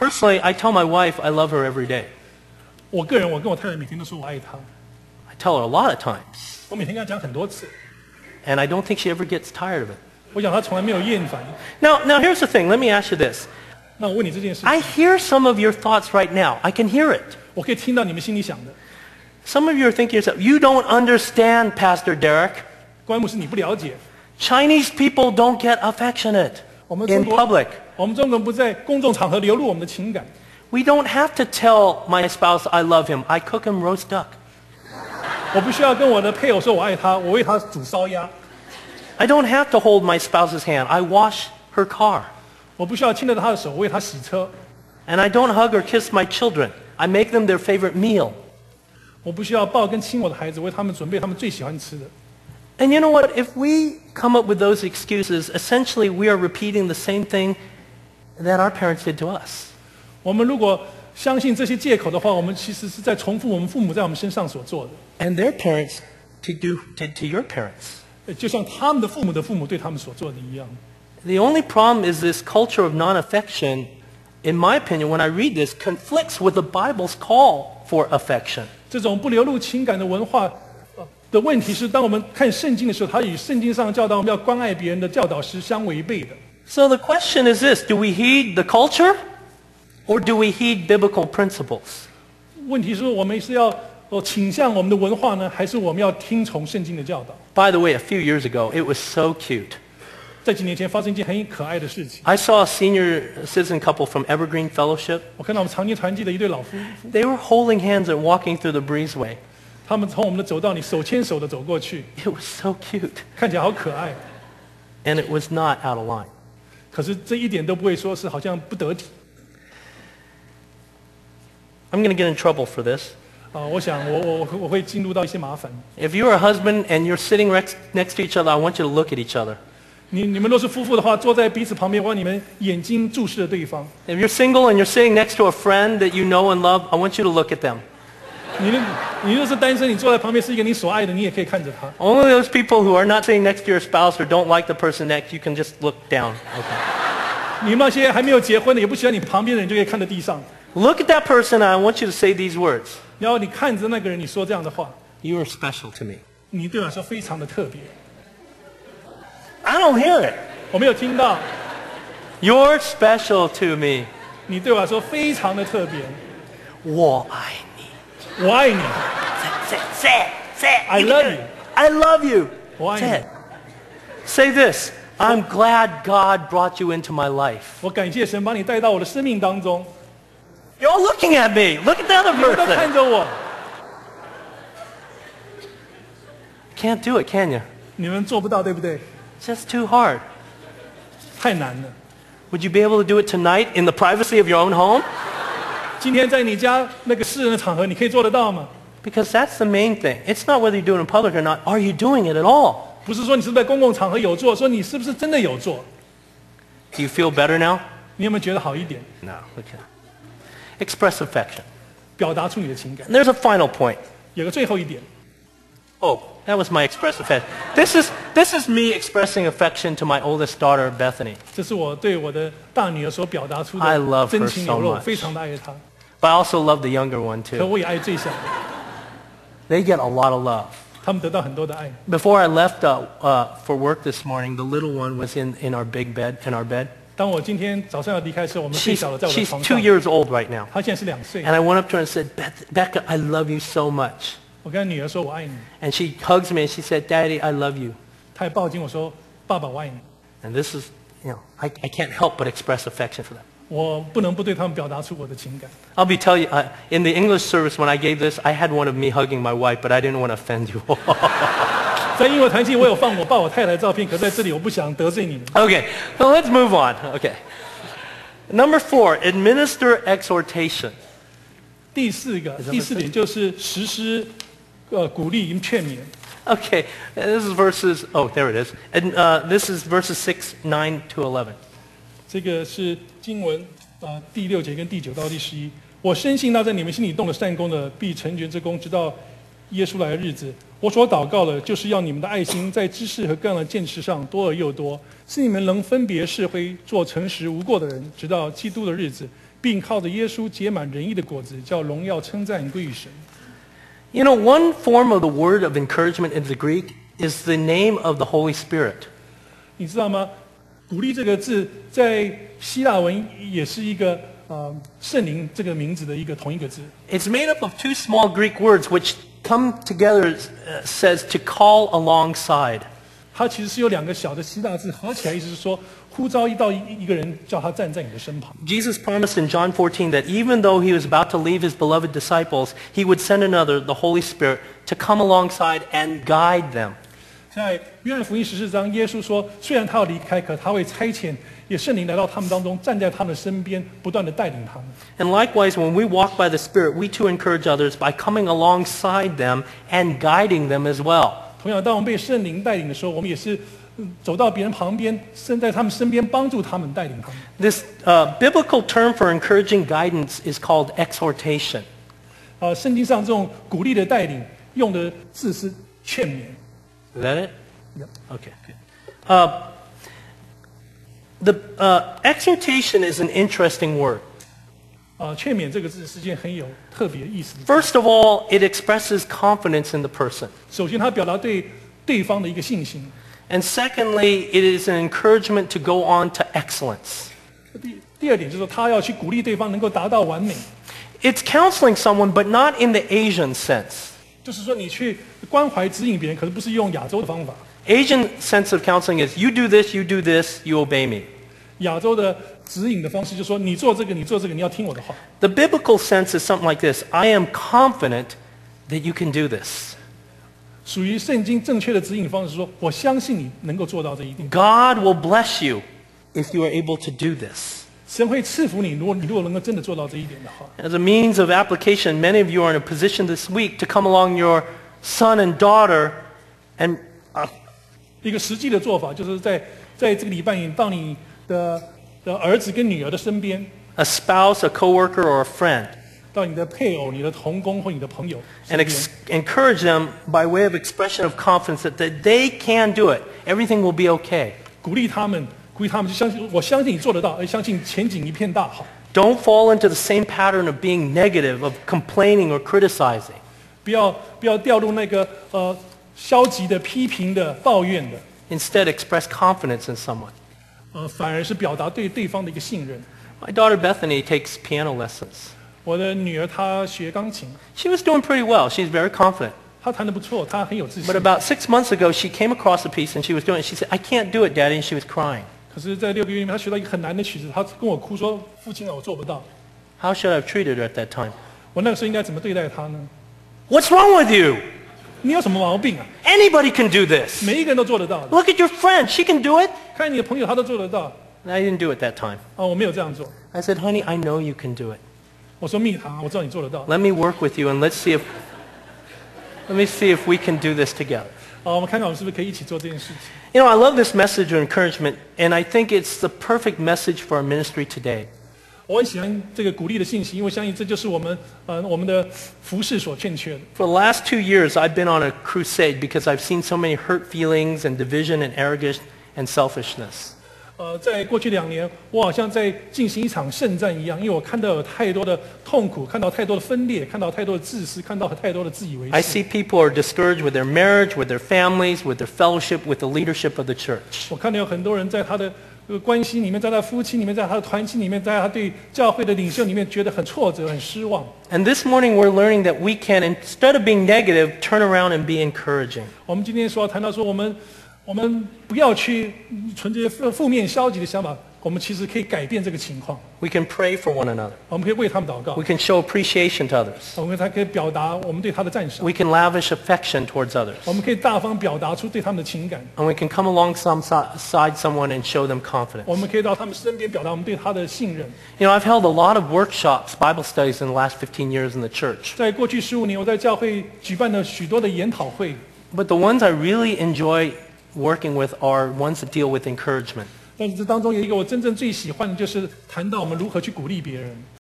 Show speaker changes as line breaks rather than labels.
Personally, I tell my wife I love her every day.
我跟我太太每天都说我爱她，
I tell her a lot of times.
我每天跟她讲很多次，
And I don't think she ever gets tired of it.
我想她从来没有厌烦。
Now here's the thing. Let me ask you this.
那我问你这件事
I
情，
hear some of your thoughts right now. I can hear it.
我可以听到你们心里想的。
Some of you are thinking to yourself, you don't understand, Pastor Derek.
关牧师你不了解，
Chinese people don't get affectionate
我们
in
中国
public.
我们中国人不在公众场合流露我们的情感，
We don't have to tell my spouse I love him. I cook him roast duck.
我不需要跟我的配偶说我爱他，我为他煮烧鸭，
I don't have to hold my spouse's hand. I wash her car.
我不需要牵着他的手，我为他洗车，
And I don't hug or kiss my children. I make them their favorite meal.
我不需要抱跟亲我的孩子，为他们准备他们最喜欢吃的。
And you know what? If we come up with those excuses, essentially we are repeating the same thing that our parents did to us.
我们如果相信这些借口的话，我们其实是在重复我们父母在我们身上所做的，
And their parents did to your parents.
就像他们的父母对他们所做的一样。
The only problem is this culture of non-affection, in my opinion, when I read this, conflicts with the Bible's call for affection.
这种不流露情感的文化的问题是，当我们看圣经的时候，它与圣经上教导我们要关爱别人的教导是相违背的。
So the question is this, do we heed the culture or do we heed biblical principles?
问题是我们是要倾向我们的文化呢，还是我们要听从圣经的教导？
By the way, a few years ago, it was so cute.
在几年前发生一件很可爱的事情，
I saw a senior citizen couple from Evergreen Fellowship.
我看到我们长期团契的一对老夫妇，
They were holding hands and walking through the breezeway.
他们从我们的走道里手牵手的走过去，
It was so cute.
看起来好可爱，
And it was not out of line.
可是这一点都不会说是好像不得体
I'm going to get in trouble for this.
啊！我想我会进入到一些麻烦。
If you're a husband and you're sitting next to each other, I want you to look at each other.
你们若是夫妇的话，坐在彼此旁边，我让你们眼睛注视着对方。
If you're single and you're sitting next to a friend that you know and love, I want you to look at them.
你若是单身，你坐在旁边是一个你所爱的，你也可以看着他。
Only those people who are not sitting next to your spouse or don't like the person next, you can just look down. Okay.
你们那些还没有结婚的，也不喜欢你旁边的人，就可以看着地上。
Look at that person and I want you to say these words.
然后你看着那个人，你说这样的话，
You are special to me.
你对我来说非常的特别。
I don't hear it.
我没有听到，
You're special to me.
你对我来说非常的特别。
我爱你。
我爱你
Say it.
I love you.
I love you.
我爱
Say
你
it. Say this. I'm glad God brought you into my life.
我感谢神把你带到我的生命当中。
You're all looking at me. Look at the other
你们都看
person.
着我，
Can't do it, can you?
你们做不到，对不对？
It's just too hard.
太难了。
Would you be able to do it tonight in the privacy of your own home?
今天在你家那个私人的场合，你可以做得到吗？
Because that's the main thing. It's not whether you do it in public or not. Are you doing it at all?
不是说你是不是在公共场合有做，说你是不是真的有做？
Do you feel better now?
你有没有觉得好一点？
No. Okay. Express affection.
表达出你的情感。
And there's a final point.
有个最后一点，
Oh, that was my express affection. This is me expressing affection to my oldest daughter, Bethany.
这是我对我的大女儿所表达出
I love
的
her
真情流
so
露，
much.
非常的爱她。
But I also love the younger one
可
too.
我也爱最小的，
They get a lot of love.
他们得到很多的爱。
Before I left for work this morning, the little one was in our big bed, in our bed.
当我今天早上要离开的时候，我们最
She's
小的在我的
2
床上，
years old right now.
她现在是2岁。
And I went up to her and said, Becca, I love you so much.
我跟女儿说我爱你，
And she hugs me and she said, Daddy, I love you.
她还抱紧我说爸爸我爱你。
And this is, I can't help but express affection for them.
我不能不对他们表达出我的情感。
I'll tell you, in the English service when I gave this, I had one of me hugging my wife, but I didn't want to offend you.
在英文团契，我有放我抱我太太的照片，可在这里我不想得罪你们。
Okay, so let's move on. Okay. Number 4, administer exhortation.
第四点就是实施鼓励与劝勉。
Okay, this is verses, there it is. And this is verses 6, 9 to 11.
这个是经文第6节跟第9到第11。我深信那在你们心里动了善功的，必成全这功，直到耶稣来的日子，我所祷告的，就是要你们的爱心在知识和各样的见识上多而又多，使你们能分别是非，做诚实无过的人，直到基督的日子，并靠着耶稣结满仁义的果子，叫荣耀称赞归于神。
You know, one form of the word of encouragement in the Greek is the name of the Holy Spirit.
你知道吗？鼓励这个字在希腊文也是一个圣灵这个名字的同一个字。
It's made up of two small Greek words which come together, says to call alongside.
它其实是有2个小的希腊字合起来，意思是说呼召一个人，叫他站在你的身旁。
Jesus promised in John 14 that even though he was about to leave his beloved disciples, he would send another, the Holy Spirit, to come alongside and guide them.
在约翰福音14章，耶稣说，虽然他要离开，可他会差遣也圣灵来到他们当中，站在他们身边，不断的带领他们。
And likewise, when we walk by the Spirit, we too encourage others by coming alongside them and guiding them as well.
同样，当我们被圣灵带领的时候，我们也是走到别人旁边，站在他们身边，帮助他们，带领他们。
This biblical term for encouraging guidance is called exhortation.
圣经上这种鼓励的带领，用的字是劝勉。
Is that it?
Yep.
Okay, good. The exhortation is an interesting word.
劝勉这个字是件很有特别意思的。
First of all, it expresses confidence in the person.
首先，它表达对对方的一个信心。
And secondly, it is an encouragement to go on to excellence.
第二点就是说，他要去鼓励对方能够达到完美。
It's counseling someone, but not in the Asian sense.
就是说，你去关怀指引别人，可是不是用亚洲的方法。
Asian sense of counseling is you do this, you do this, you obey me.
亚洲的指引的方式就是说，你做这个，你做这个，你要听我的话。
The biblical sense is something like this: I am confident that you can do this.
属于圣经正确的指引方式是说，我相信你能够做到这一点。
God will bless you if you are able to do this.
神会赐福你，如果能够真的做到这一点的话。
As a means of application, many of you are in a position this week to come along your son and daughter and
一个实际的做法，就是在这个礼拜，你到你的儿子跟女儿的身边，
a spouse, a coworker, or a friend,
到你的配偶、你的同工或你的朋友身
and
边，
encourage them by way of expression of confidence that they can do it. Everything will be okay.
鼓励他们，就相信，我相信你做得到，而相信前景一片大好。
Don't fall into the same pattern of being negative, of complaining or criticizing.
不要掉入那个消极的、批评的、抱怨的。
Instead, express confidence in someone.
反而是表达对对方的一个信任。
My daughter Bethany takes piano lessons.
我的女儿她学钢琴，
She was doing pretty well. She's very confident.
她弹得不错，她很有自信
But。about 6 months ago, she came across a piece and she was doing it. She said, I can't do it, Daddy, and she was crying.
可是，在6个月里面，她学到一个很难的曲子，她跟我哭说：“父亲啊，我做不到。
How should I have treated her at that time? ”
我那个时候应该怎么对待她呢？
What's wrong with you?
你有什么毛病啊？
Anybody can do this.
每一个人都做得到的。
Look at your friend. She can do it.
看你的朋友，他都做得到。
And I didn't do it that time.
我没有这样做。
I said, honey, I know you can do it.
我说蜜糖，我知道你做得到。
Let me work with you and let me see if we can do this together.
我们看看我们是不是可以一起做这件事情。
You know, I love this message of encouragement, and I think it's the perfect message for our ministry today.
我很喜欢这个鼓励的信息，因为相信这就是我们的服事所欠缺的。
For the last 2 years, I've been on a crusade because I've seen so many hurt feelings and division and arrogance and selfishness.
在过去2年，我好像在进行一场圣战一样，因为我看到有太多的痛苦，看到太多的分裂，看到太多的自私，看到太多的自以为
I
是。
see people are discouraged with their marriage, with their families, with their fellowship, with the leadership of the church.
我看到有很多人在他的关系里面，在他的夫妻里面，在他的团契里面，在他对教会的领袖里面，觉得很挫折、很失望。
And this morning we're learning that we can, instead of being negative, turn around and be encouraging.
我们今天谈到说，我们不要去存这些负面消极的想法，我们其实可以改变这个情况。
We can pray for one another.
我们可以为他们祷告
We，can show appreciation to others.
我们才可以表达我们对他的赞赏，
We can lavish affection towards others.
我们可以大方表达出对他们的情感，
And we can come alongside someone and show them confidence.
我们可以到他们身边表达我们对他的信任。
You know, I've held a lot of workshops, Bible studies in the last 15 years in the church.
在过去15年，我在教会举办了许多的研讨会，
But the ones I really enjoy working with are ones that deal with encouragement.
但是这当中有一个我真正最喜欢的，就是谈到我们如何去鼓励别人。